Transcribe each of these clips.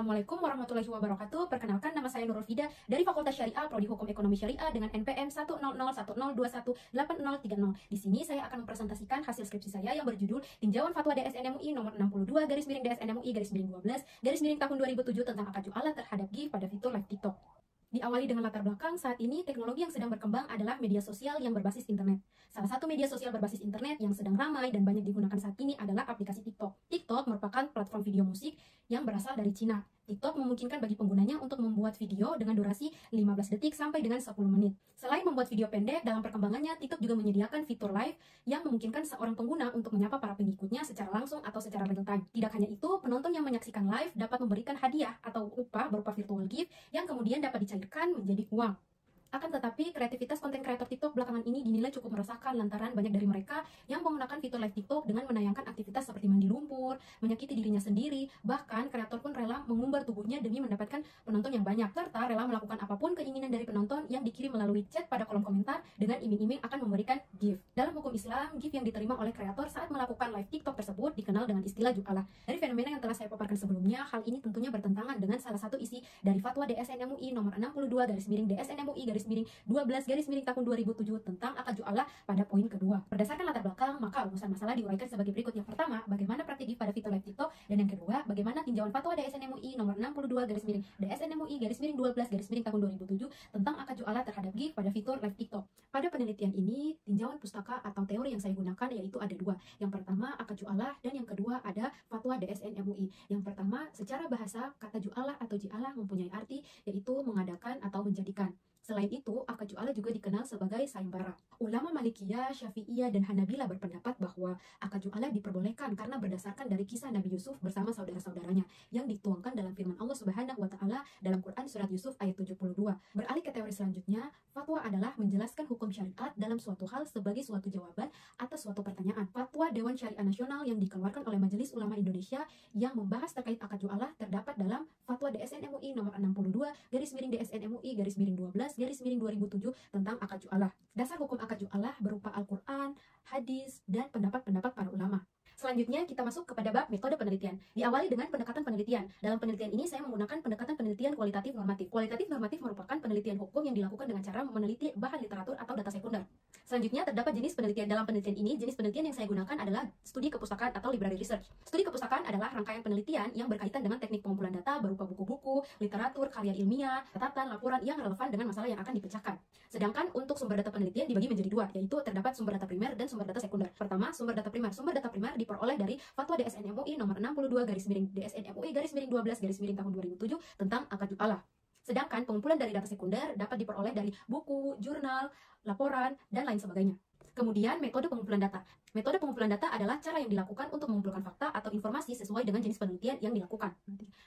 Assalamualaikum warahmatullahi wabarakatuh. Perkenalkan, nama saya Nurul Fida dari Fakultas Syariah Prodi Hukum Ekonomi Syariah dengan NPM 100102130. Di sini saya akan mempresentasikan hasil skripsi saya yang berjudul Tinjauan Fatwa DSN MUI nomor 62 DSN MUI 12 tahun 2007 tentang akad jualah terhadap GIF pada fitur live TikTok. Diawali dengan latar belakang, saat ini teknologi yang sedang berkembang adalah media sosial yang berbasis internet. Salah satu media sosial berbasis internet yang sedang ramai dan banyak digunakan saat ini adalah aplikasi TikTok. TikTok merupakan platform video musik yang berasal dari Cina. TikTok memungkinkan bagi penggunanya untuk membuat video dengan durasi 15 detik sampai dengan 10 menit. Selain membuat video pendek, dalam perkembangannya TikTok juga menyediakan fitur live yang memungkinkan seorang pengguna untuk menyapa para pengikutnya secara langsung atau secara real time. Tidak hanya itu, penonton yang menyaksikan live dapat memberikan hadiah atau upah berupa virtual gift yang kemudian dapat dicairkan menjadi uang. Akan tetapi, kreativitas konten kreator TikTok belakangan ini dinilai cukup meresahkan lantaran banyak dari mereka yang menggunakan fitur live TikTok dengan menayangkan aktivitas seperti mandi lumpur, menyakiti dirinya sendiri, bahkan kreator pun rela mengumbar tubuhnya demi mendapatkan penonton yang banyak, serta rela melakukan apapun keinginan dari penonton yang dikirim melalui chat pada kolom komentar dengan iming-iming akan memberikan gift. Dalam hukum Islam, gift yang diterima oleh kreator saat melakukan live TikTok tersebut dikenal dengan istilah ju'alah. Dari fenomena yang telah saya paparkan sebelumnya, hal ini tentunya bertentangan dengan salah satu isi dari Fatwa DSN MUI nomor 62 DSN MUI 12 tahun 2007 tentang akad jualah pada poin kedua. Berdasarkan latar belakang, maka rumusan masalah diuraikan sebagai berikut. Yang pertama, bagaimana praktik gift pada fitur live TikTok, dan yang kedua, bagaimana tinjauan fatwa DSN MUI nomor 62 DSN MUI 12 tahun 2007 tentang akad jualah terhadap gift pada fitur live TikTok. Pada penelitian ini, tinjauan pustaka atau teori yang saya gunakan yaitu ada dua. Yang pertama, akad jualah, dan yang kedua ada fatwa DSN MUI. Yang pertama, secara bahasa, kata jualah atau jialah mempunyai arti yaitu mengadakan atau menjadikan. Selain itu, akad jualah juga dikenal sebagai sayembara. Ulama Malikiyah, Syafi'iyah, dan Hanabilah berpendapat bahwa akad jualah diperbolehkan karena berdasarkan dari kisah Nabi Yusuf bersama saudara-saudaranya yang dituangkan dalam firman Allah Subhanahu wa Ta'ala dalam Quran Surat Yusuf ayat 72. Beralih ke teori selanjutnya, fatwa adalah menjelaskan hukum syariat dalam suatu hal sebagai suatu jawaban atas suatu pertanyaan. Fatwa Dewan Syariah Nasional yang dikeluarkan oleh Majelis Ulama Indonesia yang membahas terkait akad jualah terdapat dalam Fatwa DSN MUI nomor 62 DSN MUI 12 2007 tentang akad jualah. Dasar hukum akad jualah berupa Al-Quran, hadis, dan pendapat-pendapat para ulama. Selanjutnya kita masuk kepada bab metode penelitian. Diawali dengan pendekatan penelitian. Dalam penelitian ini saya menggunakan pendekatan penelitian kualitatif normatif. Kualitatif normatif merupakan penelitian hukum yang dilakukan dengan cara meneliti bahan literatur atau data sekunder. Selanjutnya terdapat jenis penelitian. Dalam penelitian ini, jenis penelitian yang saya gunakan adalah studi kepustakaan atau library research. Studi kepustakaan adalah rangkaian penelitian yang berkaitan dengan teknik pengumpulan data berupa buku-buku, literatur, karya ilmiah, catatan, laporan yang relevan dengan masalah yang akan dipecahkan. Sedangkan untuk sumber data penelitian dibagi menjadi dua, yaitu terdapat sumber data primer dan sumber data sekunder. Pertama, sumber data primer. Sumber data primer diperoleh dari Fatwa DSN MUI nomor 62 DSN MUI 12 tahun 2007 tentang akad jualah. Sedangkan pengumpulan dari data sekunder dapat diperoleh dari buku, jurnal, laporan, dan lain sebagainya. Kemudian metode pengumpulan data. Metode pengumpulan data adalah cara yang dilakukan untuk mengumpulkan fakta atau informasi sesuai dengan jenis penelitian yang dilakukan.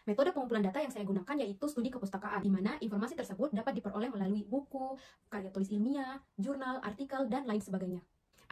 Metode pengumpulan data yang saya gunakan yaitu studi kepustakaan, di mana informasi tersebut dapat diperoleh melalui buku, karya tulis ilmiah, jurnal, artikel, dan lain sebagainya.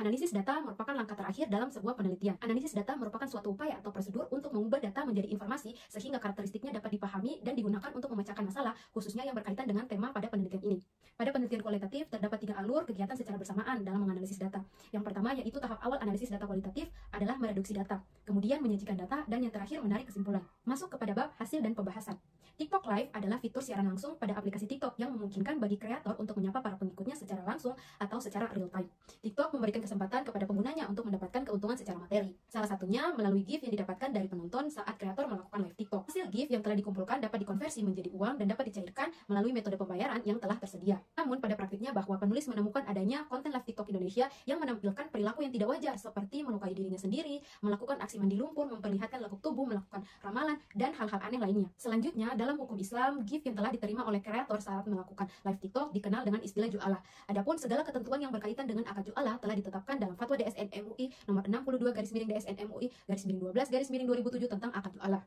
Analisis data merupakan langkah terakhir dalam sebuah penelitian. Analisis data merupakan suatu upaya atau prosedur untuk mengubah data menjadi informasi sehingga karakteristiknya dapat dipahami dan digunakan untuk memecahkan masalah, khususnya yang berkaitan dengan tema pada penelitian ini. Pada penelitian kualitatif, terdapat 3 alur kegiatan secara bersamaan dalam menganalisis data. Yang pertama yaitu tahap awal analisis data kualitatif adalah mereduksi data, kemudian menyajikan data, dan yang terakhir menarik kesimpulan. Masuk kepada bab hasil dan pembahasan. TikTok Live adalah fitur siaran langsung pada aplikasi TikTok yang memungkinkan bagi kreator untuk menyapa para pengikutnya secara langsung atau secara real time. TikTok memberikan kesempatan kepada penggunanya untuk mendapatkan keuntungan secara materi. Salah satunya melalui gift yang didapatkan dari penonton saat kreator melakukan live TikTok. Hasil gift yang telah dikumpulkan dapat dikonversi menjadi uang dan dapat dicairkan melalui metode pembayaran yang telah tersedia. Namun pada praktiknya bahwa penulis menemukan adanya konten live TikTok Indonesia yang menampilkan perilaku yang tidak wajar seperti melukai dirinya sendiri, melakukan aksi mandi lumpur, memperlihatkan lekuk tubuh, melakukan ramalan, dan hal-hal aneh lainnya. Selanjutnya, dalam hukum Islam, gift yang telah diterima oleh kreator saat melakukan live TikTok dikenal dengan istilah ju'alah. Adapun segala ketentuan yang berkaitan dengan akad ju'alah telah ditetapkan dalam Fatwa DSN MUI nomor 62 DSN MUI 12 2007 tentang akad ju'alah.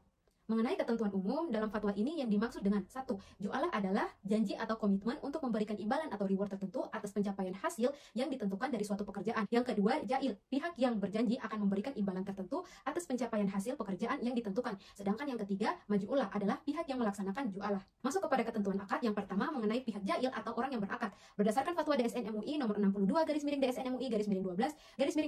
Mengenai ketentuan umum dalam fatwa ini yang dimaksud dengan 1. Ju'alah adalah janji atau komitmen untuk memberikan imbalan atau reward tertentu atas pencapaian hasil yang ditentukan dari suatu pekerjaan. Yang kedua, ja'il, pihak yang berjanji akan memberikan imbalan tertentu atas pencapaian hasil pekerjaan yang ditentukan. Sedangkan yang ketiga, maj'ulah adalah pihak yang melaksanakan ju'alah. Masuk kepada ketentuan akad. Yang pertama mengenai pihak ja'il atau orang yang berakad. Berdasarkan fatwa DSN MUI nomor 62 DSN MUI 12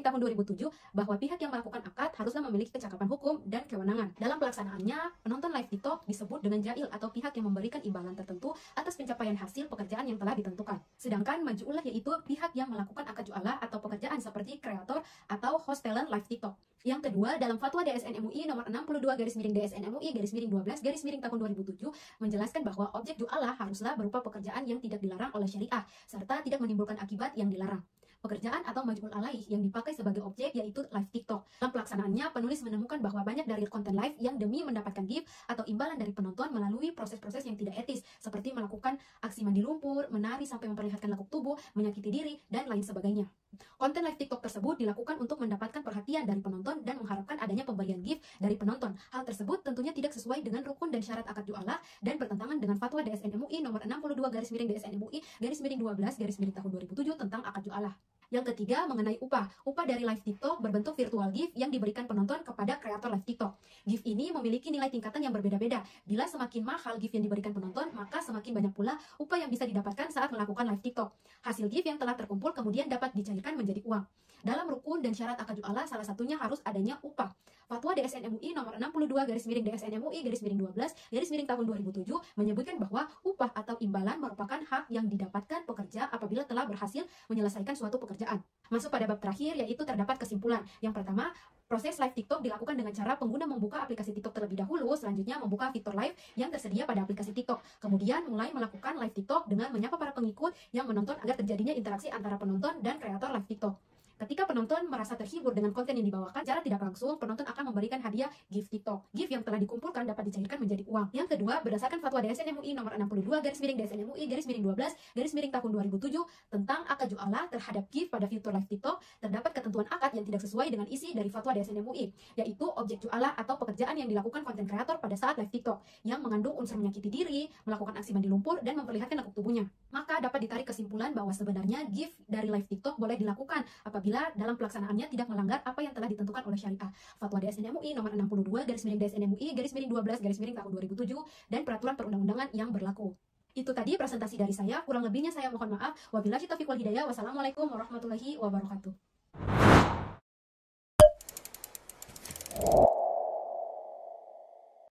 tahun 2007 bahwa pihak yang melakukan akad haruslah memiliki kecakapan hukum dan kewenangan. Dalam pelaksanaannya, Pertama, penonton live TikTok disebut dengan jail atau pihak yang memberikan imbalan tertentu atas pencapaian hasil pekerjaan yang telah ditentukan. Sedangkan maj'ulah yaitu pihak yang melakukan akad ju'alah atau pekerjaan seperti kreator atau host talent live TikTok. Yang kedua, dalam fatwa DSN MUI nomor 62/DSN MUI/12 tahun 2007 menjelaskan bahwa objek ju'alah haruslah berupa pekerjaan yang tidak dilarang oleh syariah serta tidak menimbulkan akibat yang dilarang. Pekerjaan atau maj'ul alaih yang dipakai sebagai objek yaitu live TikTok. Dalam pelaksanaannya, penulis menemukan bahwa banyak dari konten live yang demi mendapatkan gift atau imbalan dari penonton melalui proses-proses yang tidak etis, seperti melakukan aksi mandi lumpur, menari sampai memperlihatkan lekuk tubuh, menyakiti diri, dan lain sebagainya. Konten live TikTok tersebut dilakukan untuk mendapatkan perhatian dari penonton dan mengharapkan adanya pemberian gift dari penonton. Hal tersebut tentunya tidak sesuai dengan rukun dan syarat akad ju'alah dan bertentangan dengan fatwa DSN MUI nomor 62/DSN MUI/12 tahun 2007 tentang akad ju'alah. Yang ketiga, mengenai upah. Upah dari live TikTok berbentuk virtual gift yang diberikan penonton kepada kreator live TikTok. Gift ini memiliki nilai tingkatan yang berbeda-beda. Bila semakin mahal gift yang diberikan penonton, maka semakin banyak pula upah yang bisa didapatkan saat melakukan live TikTok. Hasil gift yang telah terkumpul kemudian dapat dicairkan menjadi uang. Dalam rukun dan syarat akad ju'alah, salah satunya harus adanya upah. Fatwa DSN MUI nomor 62/DSN MUI/12 tahun 2007 menyebutkan bahwa upah atau imbalan merupakan hak yang didapatkan pekerja apabila telah berhasil menyelesaikan suatu pekerjaan. Masuk pada bab terakhir, yaitu terdapat kesimpulan. Yang pertama, proses live TikTok dilakukan dengan cara pengguna membuka aplikasi TikTok terlebih dahulu, selanjutnya membuka fitur live yang tersedia pada aplikasi TikTok. Kemudian mulai melakukan live TikTok dengan menyapa para pengikut yang menonton agar terjadinya interaksi antara penonton dan kreator live TikTok. Ketika penonton merasa terhibur dengan konten yang dibawakan, secara tidak langsung penonton akan memberikan hadiah gift TikTok. Gift yang telah dikumpulkan dapat dicairkan menjadi uang. Yang kedua, berdasarkan fatwa DSN MUI nomor 62/DSN MUI/12 tahun 2007 tentang akad ju'alah terhadap gift pada fitur live TikTok, terdapat ketentuan akad yang tidak sesuai dengan isi dari fatwa DSN MUI, yaitu objek ju'alah atau pekerjaan yang dilakukan konten kreator pada saat live TikTok yang mengandung unsur menyakiti diri, melakukan aksi mandi lumpur, dan memperlihatkan lekuk tubuhnya. Maka dapat ditarik kesimpulan bahwa sebenarnya gift dari live TikTok boleh dilakukan apabila dalam pelaksanaannya tidak melanggar apa yang telah ditentukan oleh syariah. Fatwa DSN MUI nomor 62/DSN MUI/12 tahun 2007 dan peraturan perundang-undangan yang berlaku. Itu tadi presentasi dari saya, kurang lebihnya saya mohon maaf. Wabillahi taufiq wal hidayah. Wassalamualaikum warahmatullahi wabarakatuh.